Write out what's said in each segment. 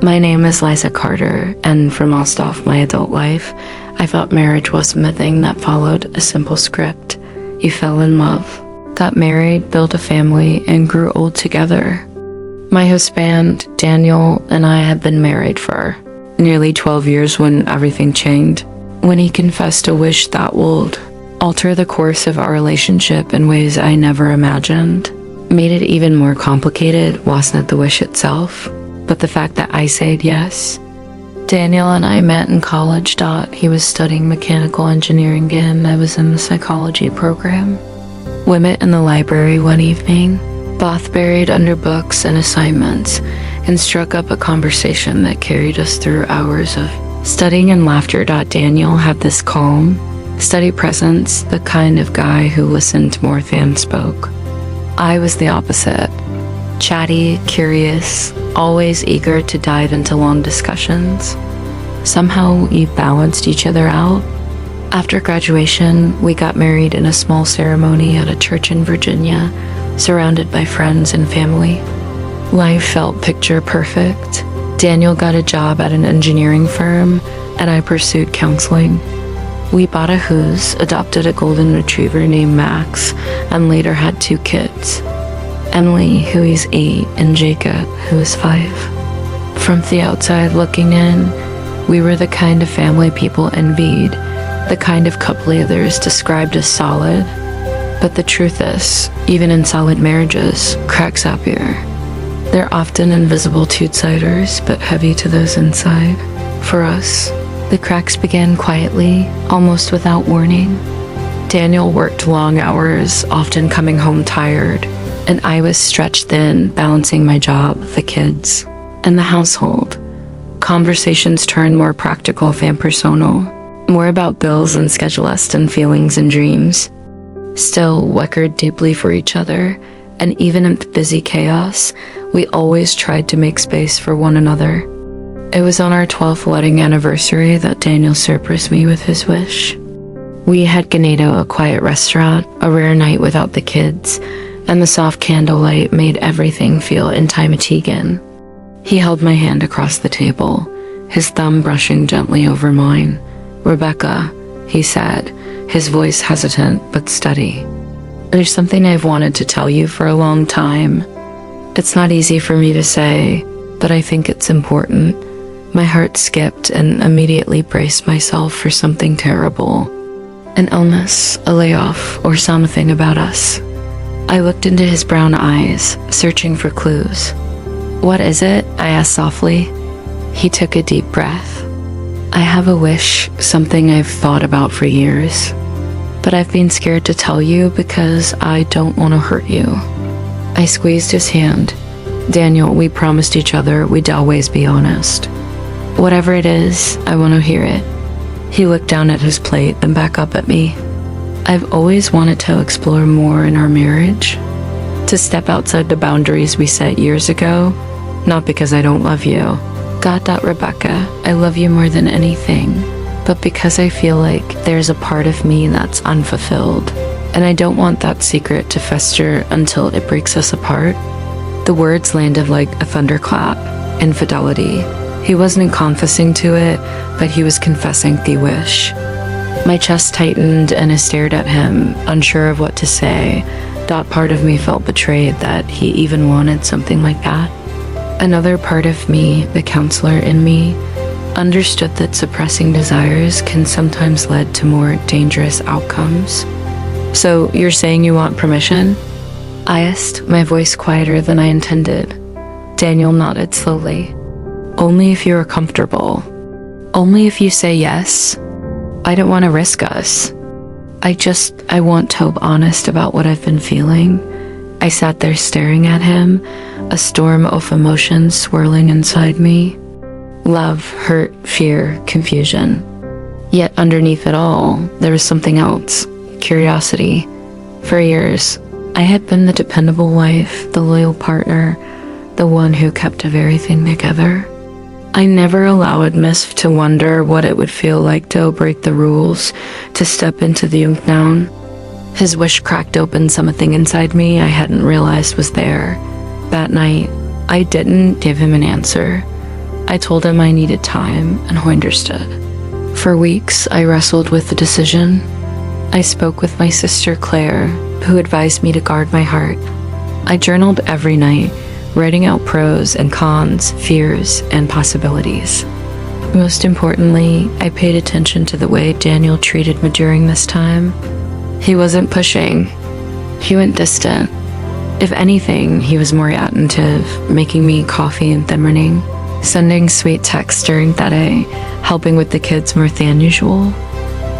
My name is Liza Carter, and for most of my adult life, I thought marriage wasn't a thing that followed a simple script. You fell in love, got married, built a family, and grew old together. My husband, Daniel, and I had been married for nearly 12 years when everything changed. When he confessed a wish that would alter the course of our relationship in ways I never imagined. Made it even more complicated wasn't the wish itself, but the fact that I said yes. Daniel and I met in college. He was studying mechanical engineering and I was in the psychology program. We met in the library one evening, both buried under books and assignments, and struck up a conversation that carried us through hours of studying and laughter. Daniel had this calm, steady presence, the kind of guy who listened more than spoke. I was the opposite. Chatty, curious, always eager to dive into long discussions. Somehow we balanced each other out. After graduation, we got married in a small ceremony at a church in Virginia, surrounded by friends and family. Life felt picture perfect. Daniel got a job at an engineering firm, and I pursued counseling. We bought a house, adopted a golden retriever named Max, and later had 2 kids. Emily, who is 8, and Jacob, who is 5. From the outside looking in, we were the kind of family people envied, the kind of couple others described as solid. But the truth is, even in solid marriages, cracks appear. They're often invisible to outsiders, but heavy to those inside. For us, the cracks began quietly, almost without warning. Daniel worked long hours, often coming home tired, and I was stretched thin, balancing my job, the kids, and the household. Conversations turned more practical than personal, more about bills and schedule lists than feelings and dreams. Still, we cared deeply for each other, and even in the busy chaos, we always tried to make space for one another. It was on our 12th wedding anniversary that Daniel surprised me with his wish. We had Ganado, a quiet restaurant, a rare night without the kids, and the soft candlelight made everything feel intimate again. He held my hand across the table, his thumb brushing gently over mine. "Rebecca," he said, his voice hesitant but steady. "There's something I've wanted to tell you for a long time. It's not easy for me to say, but I think it's important." My heart skipped and immediately braced myself for something terrible. An illness, a layoff, or something about us. I looked into his brown eyes, searching for clues. "What is it?" I asked softly. He took a deep breath. "I have a wish, something I've thought about for years. But I've been scared to tell you because I don't want to hurt you." I squeezed his hand. "Daniel, we promised each other we'd always be honest. Whatever it is, I want to hear it." He looked down at his plate, then back up at me. "I've always wanted to explore more in our marriage. To step outside the boundaries we set years ago. Not because I don't love you. God, Rebecca, I love you more than anything. But because I feel like there's a part of me that's unfulfilled. And I don't want that secret to fester until it breaks us apart." The words landed like a thunderclap. Infidelity. He wasn't confessing to it, but he was confessing the wish. My chest tightened and I stared at him, unsure of what to say. That part of me felt betrayed that he even wanted something like that. Another part of me, the counselor in me, understood that suppressing desires can sometimes lead to more dangerous outcomes. "So you're saying you want permission?" I asked, my voice quieter than I intended. Daniel nodded slowly. "Only if you're comfortable. Only if you say yes. I don't want to risk us. I want to be honest about what I've been feeling." I sat there staring at him, a storm of emotions swirling inside me. Love, hurt, fear, confusion. Yet underneath it all, there was something else. Curiosity. For years, I had been the dependable wife, the loyal partner, the one who kept everything together. I never allowed Miss to wonder what it would feel like to break the rules, to step into the unknown. His wish cracked open something inside me I hadn't realized was there. That night, I didn't give him an answer. I told him I needed time, and he understood. For weeks, I wrestled with the decision. I spoke with my sister Claire, who advised me to guard my heart. I journaled every night, writing out pros and cons, fears, and possibilities. Most importantly, I paid attention to the way Daniel treated me during this time. He wasn't pushing. He went distant. If anything, he was more attentive, making me coffee and thimmerning, sending sweet texts during that day, helping with the kids more than usual.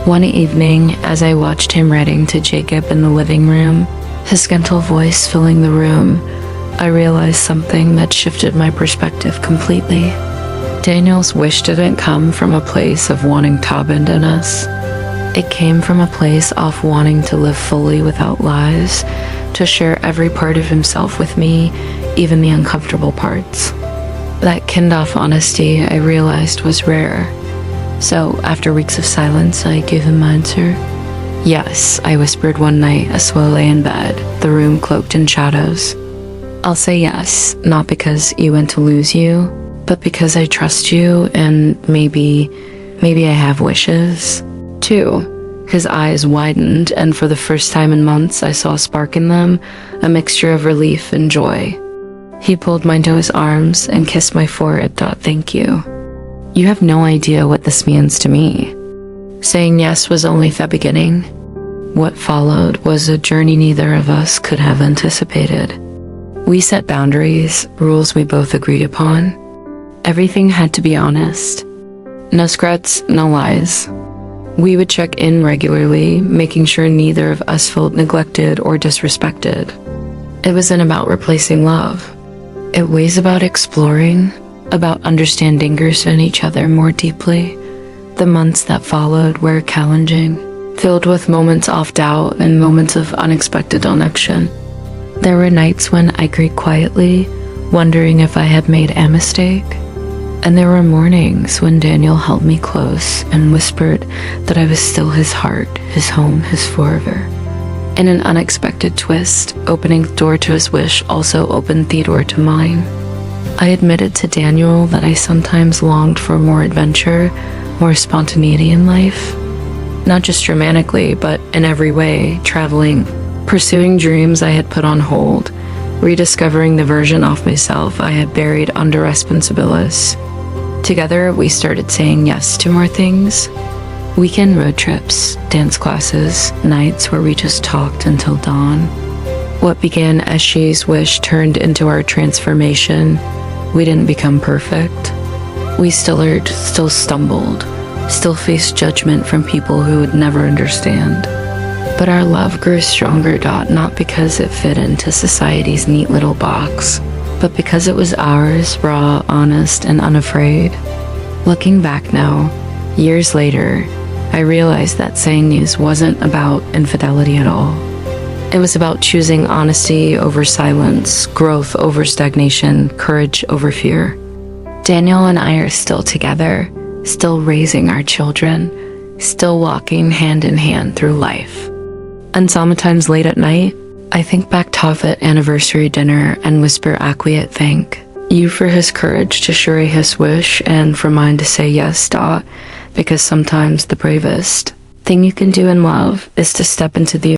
One evening, as I watched him writing to Jacob in the living room, his gentle voice filling the room, I realized something that shifted my perspective completely. Daniel's wish didn't come from a place of wanting to abandon us. It came from a place of wanting to live fully without lies, to share every part of himself with me, even the uncomfortable parts. That kind-of honesty I realized was rare. So, after weeks of silence, I gave him my answer. Yes, I whispered one night as we lay in bed, the room cloaked in shadows. I'll say yes, not because you want to lose you, but because I trust you and maybe I have wishes. Too. His eyes widened, and for the first time in months, I saw a spark in them, a mixture of relief and joy. He pulled mine to his arms and kissed my forehead, thank you. You have no idea what this means to me. Saying yes was only the beginning. What followed was a journey neither of us could have anticipated. We set boundaries, rules we both agreed upon. Everything had to be honest. No scripts, no lies. We would check in regularly, making sure neither of us felt neglected or disrespected. It wasn't about replacing love. It was about exploring, about understanding in each other more deeply. The months that followed were challenging, filled with moments of doubt and moments of unexpected connection. There were nights when I cried quietly, wondering if I had made a mistake. And there were mornings when Daniel held me close and whispered that I was still his heart, his home, his forever. In an unexpected twist, opening the door to his wish also opened the door to mine. I admitted to Daniel that I sometimes longed for more adventure, more spontaneity in life. Not just romantically, but in every way, traveling, pursuing dreams I had put on hold, rediscovering the version of myself I had buried under responsibilities. Together, we started saying yes to more things. Weekend road trips, dance classes, nights where we just talked until dawn. What began as she's wish turned into our transformation. We didn't become perfect. We stuttered, still stumbled, still faced judgment from people who would never understand. But our love grew stronger, not because it fit into society's neat little box, but because it was ours, raw, honest, and unafraid. Looking back now, years later, I realized that saying yes wasn't about infidelity at all. It was about choosing honesty over silence, growth over stagnation, courage over fear. Daniel and I are still together, still raising our children, still walking hand in hand through life. And sometimes late at night, I think back to that anniversary dinner and whisper acquiesce thank you for his courage to share his wish and for mine to say yes, because sometimes the bravest thing you can do in love is to step into the